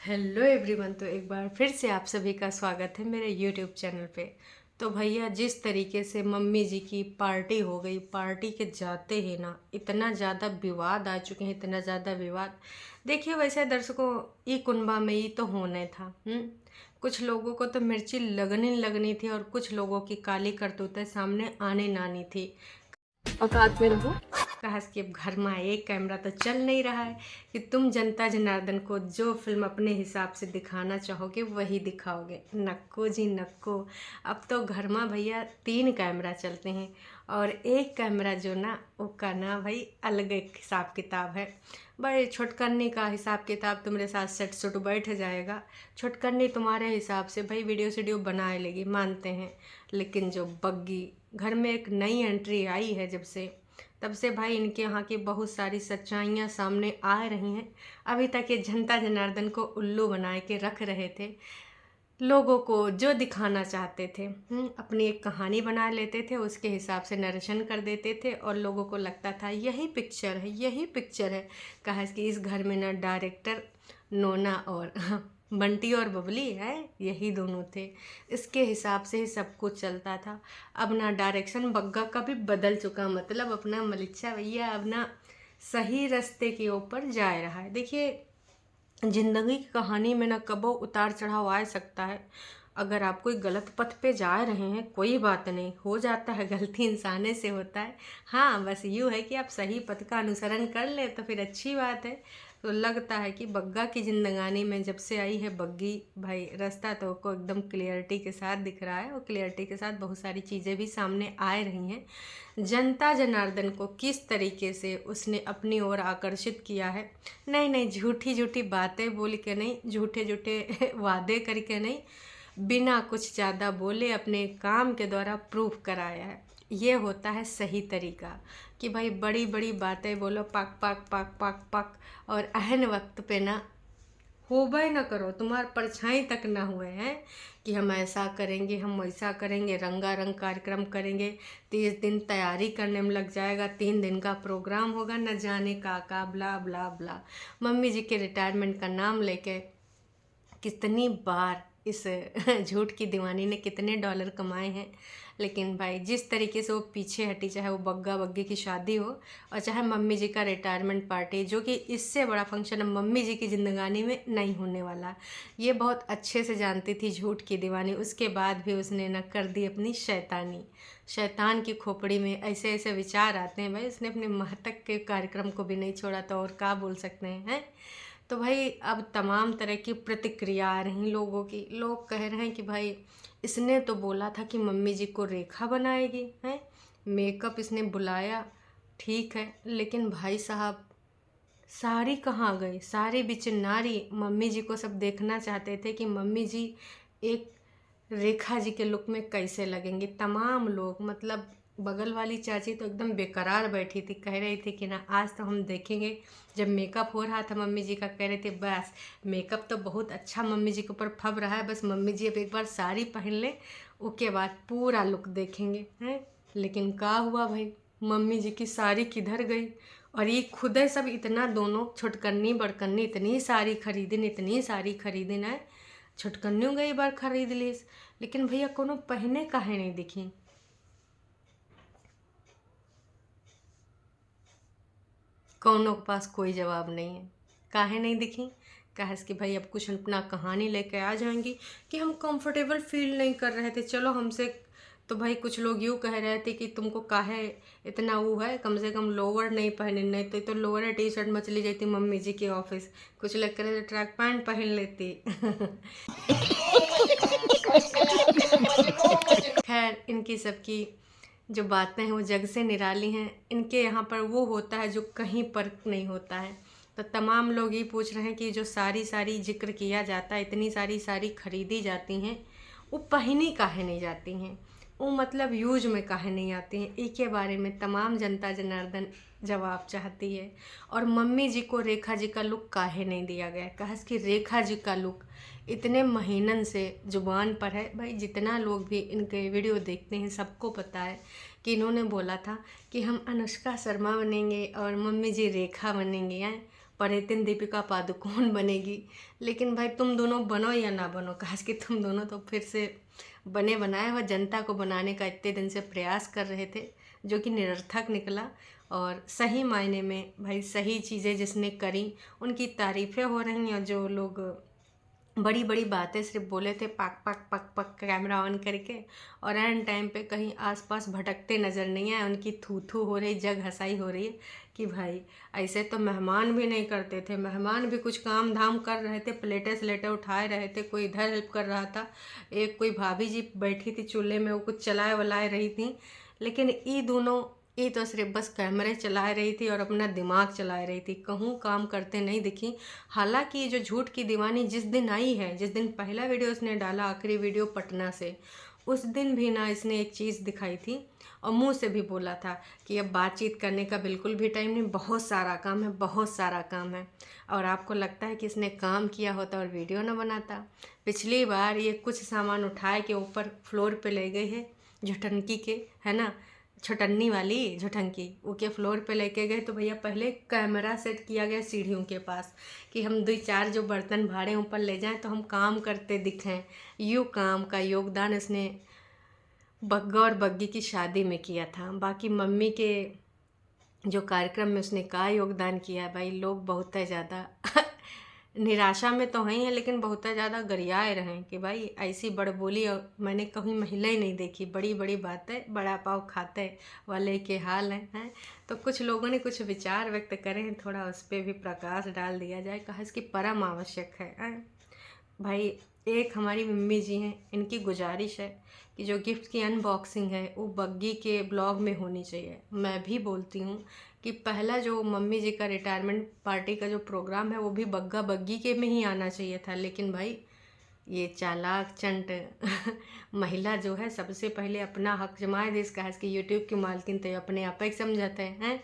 Hello everyone. तो एक बार फिर से आप सभी का स्वागत है मेरे यूट्यूब चैनल पे। तो भैया जिस तरीके से मम्मी जी की पार्टी हो गई, पार्टी के जाते ही ना इतना ज़्यादा विवाद आ चुके हैं, इतना ज़्यादा विवाद। देखिए वैसे दर्शकों, ई कुंभा में ही तो होने था। कुछ लोगों को तो मिर्ची लगनी लगनी थी और कुछ लोगों की काली करतूतें सामने आने ना आनी थी। औकात में रहो। कहा कि अब घर में एक कैमरा तो चल नहीं रहा है कि तुम जनता जनार्दन को जो फिल्म अपने हिसाब से दिखाना चाहोगे वही दिखाओगे। नक्को जी नक्को। अब तो घर में भैया 3 कैमरा चलते हैं और एक कैमरा जो ना उसका ना भाई अलग एक हिसाब किताब है। भाई छोटकन्नी का हिसाब किताब तुम्हारे साथ सेट सुट बैठ जाएगा। छोटकन्नी तुम्हारे हिसाब से भाई वीडियो सीडियो बना लेगी, मानते हैं। लेकिन जो बग्गी घर में एक नई एंट्री आई है जब से, तब से भाई इनके यहाँ की बहुत सारी सच्चाइयाँ सामने आ रही हैं। अभी तक ये जनता जनार्दन को उल्लू बनाए के रख रहे थे। लोगों को जो दिखाना चाहते थे अपनी एक कहानी बना लेते थे, उसके हिसाब से नरेशन कर देते थे और लोगों को लगता था यही पिक्चर है, यही पिक्चर है। कहा कि इस घर में ना डायरेक्टर नोना और बंटी और बबली है, यही दोनों थे। इसके हिसाब से ही सब कुछ चलता था। अब ना डायरेक्शन बग्गा का भी बदल चुका, मतलब अपना मलिच्छा भैया अब ना सही रास्ते के ऊपर जा रहा है। देखिए जिंदगी की कहानी में ना कबो उतार चढ़ाव आ सकता है। अगर आप कोई गलत पथ पे जा रहे हैं कोई बात नहीं, हो जाता है, गलती इंसाने से होता है। हाँ बस यूँ है कि आप सही पथ का अनुसरण कर ले तो फिर अच्छी बात है। तो लगता है कि बग्गा की जिंदगानी में जब से आई है बग्गी भाई, रास्ता तो को एकदम क्लियरिटी के साथ दिख रहा है और क्लियरिटी के साथ बहुत सारी चीज़ें भी सामने आ रही हैं। जनता जनार्दन को किस तरीके से उसने अपनी ओर आकर्षित किया है। नहीं नहीं, झूठी झूठी बातें बोल के नहीं, झूठे झूठे वादे करके नहीं, बिना कुछ ज़्यादा बोले अपने काम के द्वारा प्रूफ कराया है। ये होता है सही तरीका कि भाई बड़ी बड़ी बातें बोलो पक पक पक पक पक, और अहन वक्त पे ना होबे न करो, तुम्हार परछाई तक ना हुए हैं कि हम ऐसा करेंगे, हम वैसा करेंगे, रंगारंग कार्यक्रम करेंगे। 30 दिन तैयारी करने में लग जाएगा, 3 दिन का प्रोग्राम होगा, न जाने का ब्ला ब्ला ब्ला। मम्मी जी के रिटायरमेंट का नाम लेके कितनी बार इस झूठ की दीवानी ने कितने डॉलर कमाए हैं। लेकिन भाई जिस तरीके से वो पीछे हटी, चाहे वो बग्गा बग्गी की शादी हो और चाहे मम्मी जी का रिटायरमेंट पार्टी, जो कि इससे बड़ा फंक्शन अब मम्मी जी की ज़िंदगानी में नहीं होने वाला, ये बहुत अच्छे से जानती थी झूठ की दीवानी। उसके बाद भी उसने न कर दी अपनी शैतानी। शैतान की खोपड़ी में ऐसे ऐसे विचार आते हैं भाई, उसने अपने महतक के कार्यक्रम को भी नहीं छोड़ा, तो और क्या बोल सकते हैं। तो भाई अब तमाम तरह की प्रतिक्रिया आ रही लोगों की। लोग कह रहे हैं कि भाई इसने तो बोला था कि मम्मी जी को रेखा बनाएगी, हैं मेकअप इसने बुलाया, ठीक है, लेकिन भाई साहब सारी कहाँ गई, सारी बिच नारी। मम्मी जी को सब देखना चाहते थे कि मम्मी जी एक रेखा जी के लुक में कैसे लगेंगे। तमाम लोग, मतलब बगल वाली चाची तो एकदम बेकरार बैठी थी, कह रही थी कि ना आज तो हम देखेंगे। जब मेकअप हो रहा था मम्मी जी का, कह रहे थे बस मेकअप तो बहुत अच्छा मम्मी जी के ऊपर फब रहा है, बस मम्मी जी अब एक बार साड़ी पहन ले, उसके बाद पूरा लुक देखेंगे हैं। लेकिन क्या हुआ भाई, मम्मी जी की साड़ी किधर गई। और ये खुद है सब इतना, दोनों छोटकन्नी बड़कन्नी इतनी सारी खरीदिन, इतनी सारी खरीदिन है। छोटकन्नियों गई बार खरीद ली, लेकिन भैया कोनो पहने काहे नहीं दिखी। कौनों के पास कोई जवाब नहीं है, काहे नहीं दिखी। कहे कि भाई अब कुछ अपना कहानी लेके आ जाएंगी कि हम कंफर्टेबल फील नहीं कर रहे थे, चलो हमसे। तो भाई कुछ लोग यूँ कह रहे थे कि तुमको काहे इतना वो है, कम से कम लोअर नहीं पहने, नहीं तो लोअर टी शर्ट में चली जाती मम्मी जी के ऑफिस। कुछ लोग कह रहे थे ट्रैक पैंट पहन लेती। खैर इनकी सबकी जो बातें हैं वो जग से निराली हैं। इनके यहाँ पर वो होता है जो कहीं पर नहीं होता है। तो तमाम लोग ये पूछ रहे हैं कि जो सारी सारी जिक्र किया जाता है, इतनी सारी सारी खरीदी जाती हैं, वो पहनी काहे नहीं जाती हैं, वो मतलब यूज में काहे नहीं आती हैं। एक के बारे में तमाम जनता जनार्दन जवाब चाहती है। और मम्मी जी को रेखा जी का लुक काहे नहीं दिया गया। कहा कि रेखा जी का लुक इतने महीनन से जुबान पर है भाई, जितना लोग भी इनके वीडियो देखते हैं सबको पता है कि इन्होंने बोला था कि हम अनुष्का शर्मा बनेंगे और मम्मी जी रेखा बनेंगे हैं। परिणीति दीपिका पादुकोण बनेगी। लेकिन भाई तुम दोनों बनो या ना बनो, काश कि तुम दोनों तो फिर से बने बनाए हुए जनता को बनाने का इतने दिन से प्रयास कर रहे थे, जो कि निरर्थक निकला। और सही मायने में भाई सही चीज़ें जिसने करी उनकी तारीफ़ें हो रही हैं, और जो लोग बड़ी बड़ी बातें सिर्फ बोले थे पक पक पक पक कैमरा ऑन करके, और एंड टाइम पे कहीं आसपास भटकते नज़र नहीं आए, उनकी थू थू हो रही, जग हंसाई हो रही है कि भाई ऐसे तो मेहमान भी नहीं करते थे। मेहमान भी कुछ काम धाम कर रहे थे, प्लेटें स्लेटें उठाए रहे थे, कोई इधर हेल्प कर रहा था, एक कोई भाभी जी बैठी थी चूल्हे में, वो कुछ चलाए वलाए रही थी। लेकिन ये दोनों ये तो सिर्फ बस कैमरे चला रही थी और अपना दिमाग चला रही थी, कहूँ काम करते नहीं दिखी। हालांकि ये जो झूठ की दीवानी जिस दिन आई है, जिस दिन पहला वीडियो इसने डाला, आखिरी वीडियो पटना से, उस दिन भी ना इसने एक चीज़ दिखाई थी और मुंह से भी बोला था कि अब बातचीत करने का बिल्कुल भी टाइम नहीं, बहुत सारा काम है, बहुत सारा काम है। और आपको लगता है कि इसने काम किया होता और वीडियो ना बनाता? पिछली बार ये कुछ सामान उठाए के ऊपर फ्लोर पे ले गई है, झुठनकी के, है ना, छुटन्नी वाली झुठंकी, वो के फ्लोर पे लेके गए। तो भैया पहले कैमरा सेट किया गया सीढ़ियों के पास कि हम 2-4 जो बर्तन भाड़े ऊपर ले जाएं तो हम काम करते दिखें। यूँ काम का योगदान इसने बग्गा और बग्गी की शादी में किया था। बाकी मम्मी के जो कार्यक्रम में उसने का योगदान किया है भाई, लोग बहुत है ज़्यादा निराशा में तो हैं, लेकिन बहुत ज़्यादा गरियाए रहे कि भाई ऐसी बड़बोली और मैंने कहीं महिला ही नहीं देखी। बड़ी बड़ी बातें बड़ा पाव खाते वाले के हाल हैं। तो कुछ लोगों ने कुछ विचार व्यक्त करे हैं, थोड़ा उस पर भी प्रकाश डाल दिया जाए, कहा इसकी परम आवश्यक है। भाई एक हमारी मम्मी जी हैं, इनकी गुजारिश है कि जो गिफ्ट की अनबॉक्सिंग है वो बग्गी के ब्लॉग में होनी चाहिए। मैं भी बोलती हूँ कि पहला जो मम्मी जी का रिटायरमेंट पार्टी का जो प्रोग्राम है वो भी बग्गा बग्गी के में ही आना चाहिए था। लेकिन भाई ये चालाक चंट महिला जो है सबसे पहले अपना हक जमाए दे, इसका है कि यूट्यूब की मालकिन तो अपने आप ही समझाते हैं।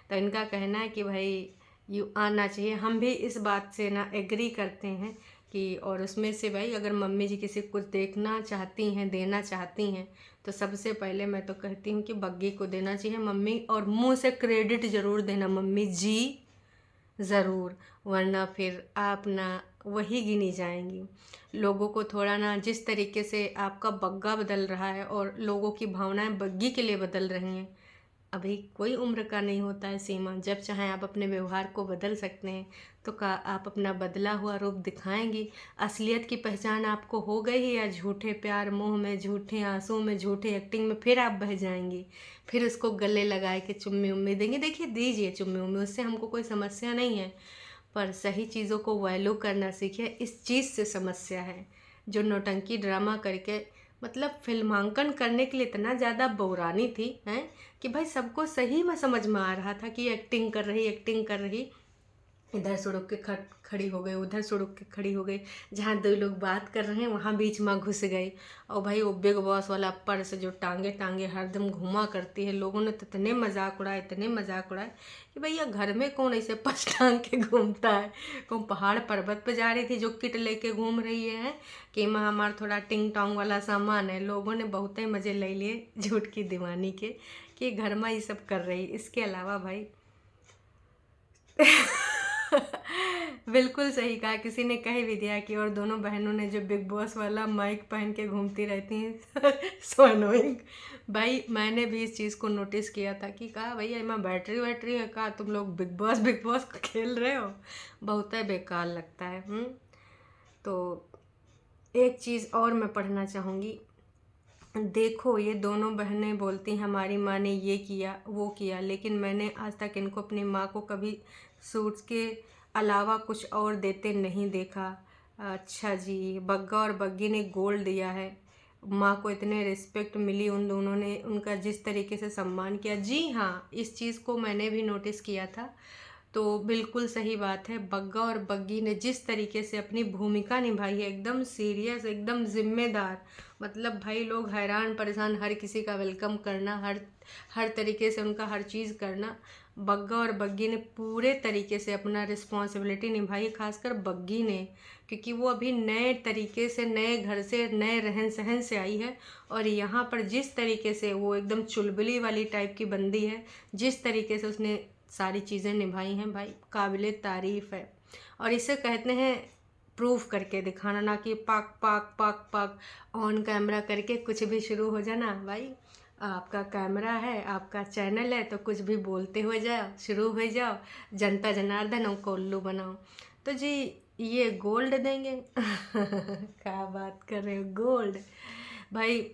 तो इनका कहना है कि भाई यू आना चाहिए। हम भी इस बात से ना एग्री करते हैं कि, और उसमें से भाई अगर मम्मी जी किसी को कुछ देखना चाहती हैं, देना चाहती हैं, तो सबसे पहले मैं तो कहती हूँ कि बग्गी को देना चाहिए मम्मी, और मुंह से क्रेडिट ज़रूर देना मम्मी जी ज़रूर, वरना फिर आप ना वही गिनी जाएंगी। लोगों को थोड़ा ना, जिस तरीके से आपका बग्गा बदल रहा है और लोगों की भावनाएं बग्गी के लिए बदल रही हैं, अभी कोई उम्र का नहीं होता है सीमा, जब चाहें आप अपने व्यवहार को बदल सकते हैं। तो का आप अपना बदला हुआ रूप दिखाएंगी? असलियत की पहचान आपको हो गई है, या झूठे प्यार मोह में, झूठे आंसू में, झूठे एक्टिंग में फिर आप बह जाएंगी? फिर उसको गले लगाए के चुम्मी उम्मी देंगे? देखिए दीजिए चुम्मी उम्मी, उससे हमको कोई समस्या नहीं है, पर सही चीज़ों को वैल्यू करना सीखिए। इस चीज़ से समस्या है, जो नौटंकी ड्रामा करके मतलब फिल्मांकन करने के लिए इतना ज़्यादा बौरानी थी हैं कि भाई सबको सही में समझ में आ रहा था कि एक्टिंग कर रही, इधर सुड़क के खड़ी हो गई, उधर सुड़क के खड़ी हो गई, जहाँ 2 लोग बात कर रहे हैं वहाँ बीच में घुस गई। और भाई वो बिग बॉस वाला पर से जो टांगे टांगे हरदम घुमा करती है, लोगों ने तो इतने मजाक उड़ाए कि भैया घर में कौन ऐसे पछ टांग के घूमता है। कौन पहाड़ पर्वत पे जा रही थी जो किट लेके घूम रही है कि माँ हमारा थोड़ा टिंग टोंग वाला सामान है। लोगों ने बहुत ही मज़े ले लिए झूठ की दीवानी के कि घर में ये सब कर रही। इसके अलावा भाई बिल्कुल सही कहा, किसी ने कह भी दिया कि और दोनों बहनों ने जो बिग बॉस वाला माइक पहन के घूमती रहती हैं सो अनोइंग। भाई मैंने भी इस चीज़ को नोटिस किया था कि कहा भैया इसमें बैटरी है, कहा तुम लोग बिग बॉस को खेल रहे हो, बहुत ही बेकार लगता है। तो एक चीज़ और मैं पढ़ना चाहूँगी। देखो ये दोनों बहनें बोलती हैं हमारी माँ ने ये किया वो किया, लेकिन मैंने आज तक इनको अपनी माँ को कभी सूट्स के अलावा कुछ और देते नहीं देखा। अच्छा जी, बग्गा और बग्गी ने गोल्ड दिया है, माँ को इतने रिस्पेक्ट मिली उन दोनों ने, उनका जिस तरीके से सम्मान किया। जी हाँ, इस चीज़ को मैंने भी नोटिस किया था। तो बिल्कुल सही बात है, बग्गा और बग्गी ने जिस तरीके से अपनी भूमिका निभाई है, एकदम सीरियस, एकदम जिम्मेदार, मतलब भाई लोग हैरान परेशान, हर किसी का वेलकम करना, हर तरीके से उनका हर चीज़ करना। बग्गा और बग्गी ने पूरे तरीके से अपना रिस्पॉन्सिबिलिटी निभाई, खासकर बग्गी ने, क्योंकि वो अभी नए तरीके से, नए घर से, नए रहन सहन से आई है। और यहाँ पर जिस तरीके से वो एकदम चुलबुली वाली टाइप की बंदी है, जिस तरीके से उसने सारी चीज़ें निभाई हैं भाई, काबिले तारीफ़ है। और इसे कहते हैं प्रूफ करके दिखाना, ना कि पाक पाक पाक पाक ऑन कैमरा करके कुछ भी शुरू हो जाना। भाई आपका कैमरा है, आपका चैनल है, तो कुछ भी बोलते हो जाओ, शुरू हो जाओ, जनता जनार्दन को उल्लू बनाओ। तो जी ये गोल्ड देंगे क्या बात कर रहे हो, गोल्ड। भाई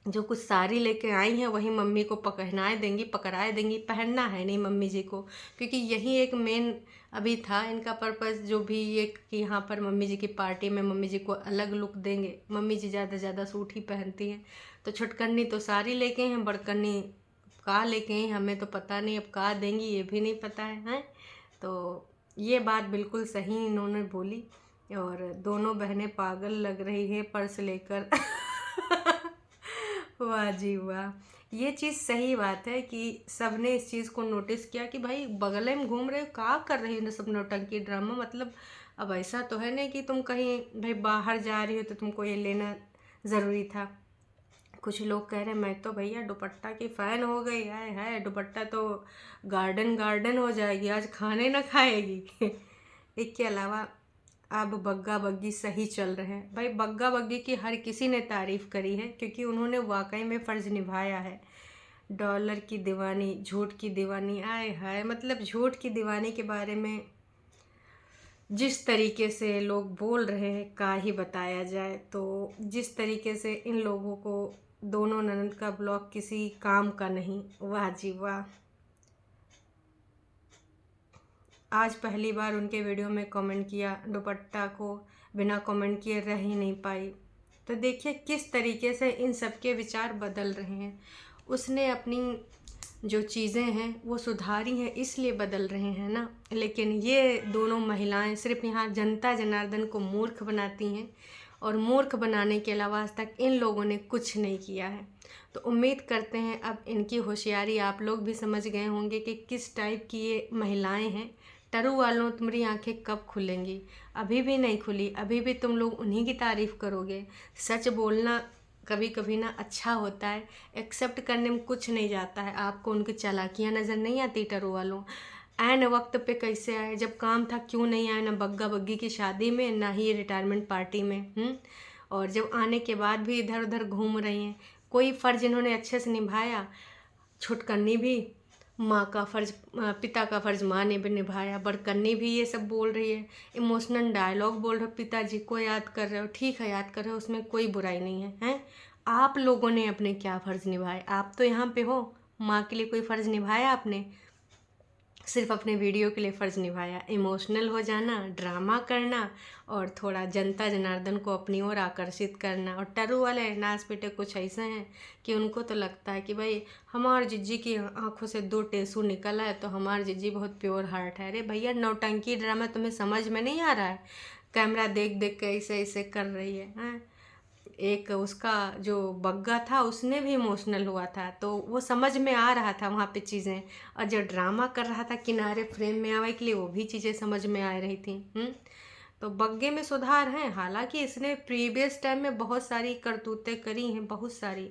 जो कुछ साड़ी लेके आई हैं वही मम्मी को पहनाए देंगी, पकड़ाए देंगी, पहनना है नहीं मम्मी जी को, क्योंकि यही एक मेन अभी था इनका पर्पस, जो भी ये कि यहाँ पर मम्मी जी की पार्टी में मम्मी जी को अलग लुक देंगे। मम्मी जी ज़्यादा से ज़्यादा सूट ही पहनती हैं, तो छुटकन्नी तो साड़ी लेके हैं, बड़कन्नी का लेके हैं, हमें तो पता नहीं अब का देंगी, ये भी नहीं पता है। तो ये बात बिल्कुल सही इन्होंने बोली। और दोनों बहनें पागल लग रही हैं पर्स लेकर वाह जी वाह, ये चीज़ सही बात है कि सबने इस चीज़ को नोटिस किया कि भाई बगले में घूम रहे हो, क्या कर रही हो सब नौटंकी ड्रामा। मतलब अब ऐसा तो है नहीं कि तुम कहीं भाई बाहर जा रही हो तो तुमको ये लेना ज़रूरी था। कुछ लोग कह रहे हैं मैं तो भैया दुपट्टा की फ़ैन हो गई, है दुपट्टा तो गार्डन गार्डन हो जाएगी, आज खाने ना खाएगी इसके अलावा अब बग्गा बग्गी सही चल रहे हैं भाई। बग्गा बग्गी की हर किसी ने तारीफ़ करी है, क्योंकि उन्होंने वाकई में फ़र्ज़ निभाया है। डॉलर की दीवानी, झूठ की दीवानी, आए हाय, मतलब झूठ की दीवानी के बारे में जिस तरीके से लोग बोल रहे हैं का ही बताया जाए। तो जिस तरीके से इन लोगों को दोनों ननद का ब्लॉग किसी काम का नहीं, वाह जी वाह। आज पहली बार उनके वीडियो में कमेंट किया, दुपट्टा को बिना कमेंट किए रह ही नहीं पाई। तो देखिए किस तरीके से इन सब के विचार बदल रहे हैं। उसने अपनी जो चीज़ें हैं वो सुधारी हैं इसलिए बदल रहे हैं ना, लेकिन ये दोनों महिलाएं सिर्फ यहाँ जनता जनार्दन को मूर्ख बनाती हैं, और मूर्ख बनाने के अलावा आज तक इन लोगों ने कुछ नहीं किया है। तो उम्मीद करते हैं अब इनकी होशियारी आप लोग भी समझ गए होंगे कि किस टाइप की ये महिलाएं हैं। टरू वालों तुम्हारी आंखें कब खुलेंगी? अभी भी नहीं खुली, अभी भी तुम लोग उन्हीं की तारीफ़ करोगे। सच बोलना कभी कभी ना अच्छा होता है, एक्सेप्ट करने में कुछ नहीं जाता है। आपको उनकी चालाकियाँ नज़र नहीं आती टरू वालों? ऐन वक्त पे कैसे आए, जब काम था क्यों नहीं आए, ना बग्गा बग्गी की शादी में ना ही रिटायरमेंट पार्टी में। और जब आने के बाद भी इधर उधर घूम रही हैं। कोई फ़र्ज़ इन्होंने अच्छे से निभाया? छुटकन्नी भी माँ का फ़र्ज़, पिता का फ़र्ज़ माँ ने भी निभाया। बड़कन्नी भी ये सब बोल रही है, इमोशनल डायलॉग बोल रहे हो, पिताजी को याद कर रहे हो, ठीक है याद कर रहे हो, उसमें कोई बुराई नहीं है। हैं आप लोगों ने अपने क्या फ़र्ज़ निभाए? आप तो यहाँ पे हो, माँ के लिए कोई फ़र्ज़ निभाया आपने? सिर्फ अपने वीडियो के लिए फ़र्ज़ निभाया। इमोशनल हो जाना, ड्रामा करना, और थोड़ा जनता जनार्दन को अपनी ओर आकर्षित करना। और टरू वाले नाच पेटे कुछ ऐसे हैं कि उनको तो लगता है कि भाई हमार जिज्जी की आंखों से 2 टेसू निकला है तो हमार जिज्जी बहुत प्योर हार्ट है। अरे भैया नौटंकी ड्रामा तुम्हें समझ में नहीं आ रहा है? कैमरा देख देख के ऐसे ऐसे कर रही है। हैं एक उसका जो बग्गा था उसने भी इमोशनल हुआ था, तो वो समझ में आ रहा था वहाँ पे चीज़ें। और जो ड्रामा कर रहा था किनारे फ्रेम में आने के लिए, वो भी चीज़ें समझ में आ रही थी। तो बग्गे में सुधार है, हालांकि इसने प्रीवियस टाइम में बहुत सारी करतूतें करी हैं, बहुत सारी।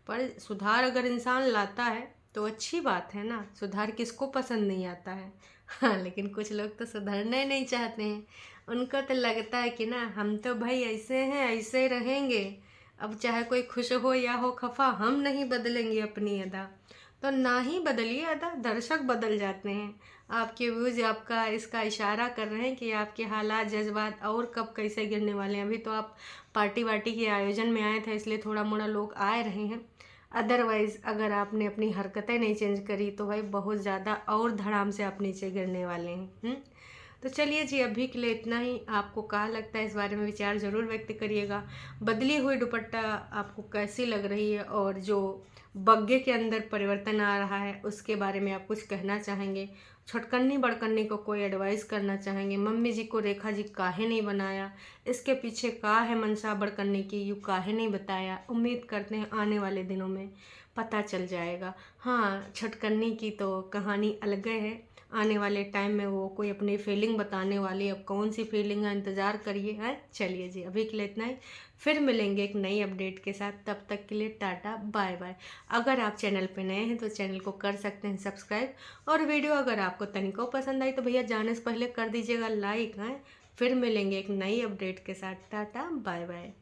पर सुधार अगर इंसान लाता है तो अच्छी बात है ना, सुधार किसको पसंद नहीं आता है। हाँ लेकिन कुछ लोग तो सुधरना ही नहीं चाहते हैं। उनको तो लगता है कि ना हम तो भाई ऐसे हैं, ऐसे रहेंगे, अब चाहे कोई खुश हो या हो खफा, हम नहीं बदलेंगे अपनी अदा। तो ना ही बदलिए अदा, दर्शक बदल जाते हैं। आपके व्यूज़ आपका इसका इशारा कर रहे हैं कि आपके हालात जज्बात और कब कैसे गिरने वाले हैं। अभी तो आप पार्टी वार्टी के आयोजन में आए थे इसलिए थोड़ा मोड़ा लोग आए रहे हैं, अदरवाइज़ अगर आपने अपनी हरकतें नहीं चेंज करी तो भाई बहुत ज़्यादा और धड़ाम से आप नीचे गिरने वाले हैं। तो चलिए जी अभी के लिए इतना ही। आपको क्या लगता है इस बारे में विचार ज़रूर व्यक्त करिएगा। बदली हुई दुपट्टा आपको कैसी लग रही है, और जो बग्गे के अंदर परिवर्तन आ रहा है उसके बारे में आप कुछ कहना चाहेंगे? छुटकन्नी बड़कन्नी को कोई एडवाइस करना चाहेंगे? मम्मी जी को रेखा जी काहे नहीं बनाया, इसके पीछे का है मनसा बड़कन्नी की, यू काहे नहीं बताया? उम्मीद करते हैं आने वाले दिनों में पता चल जाएगा। हाँ, छटकनी की तो कहानी अलग है। आने वाले टाइम में वो कोई अपनी फीलिंग बताने वाली, अब कौन सी फीलिंग है इंतज़ार करिए। है, चलिए जी, अभी के लिए इतना ही। फिर मिलेंगे एक नई अपडेट के साथ, तब तक के लिए टाटा बाय बाय। अगर आप चैनल पे नए हैं तो चैनल को कर सकते हैं सब्सक्राइब, और वीडियो अगर आपको तनिको पसंद आई तो भैया जाने से पहले कर दीजिएगा लाइक। हैं, फिर मिलेंगे एक नई अपडेट के साथ, टाटा बाय बाय।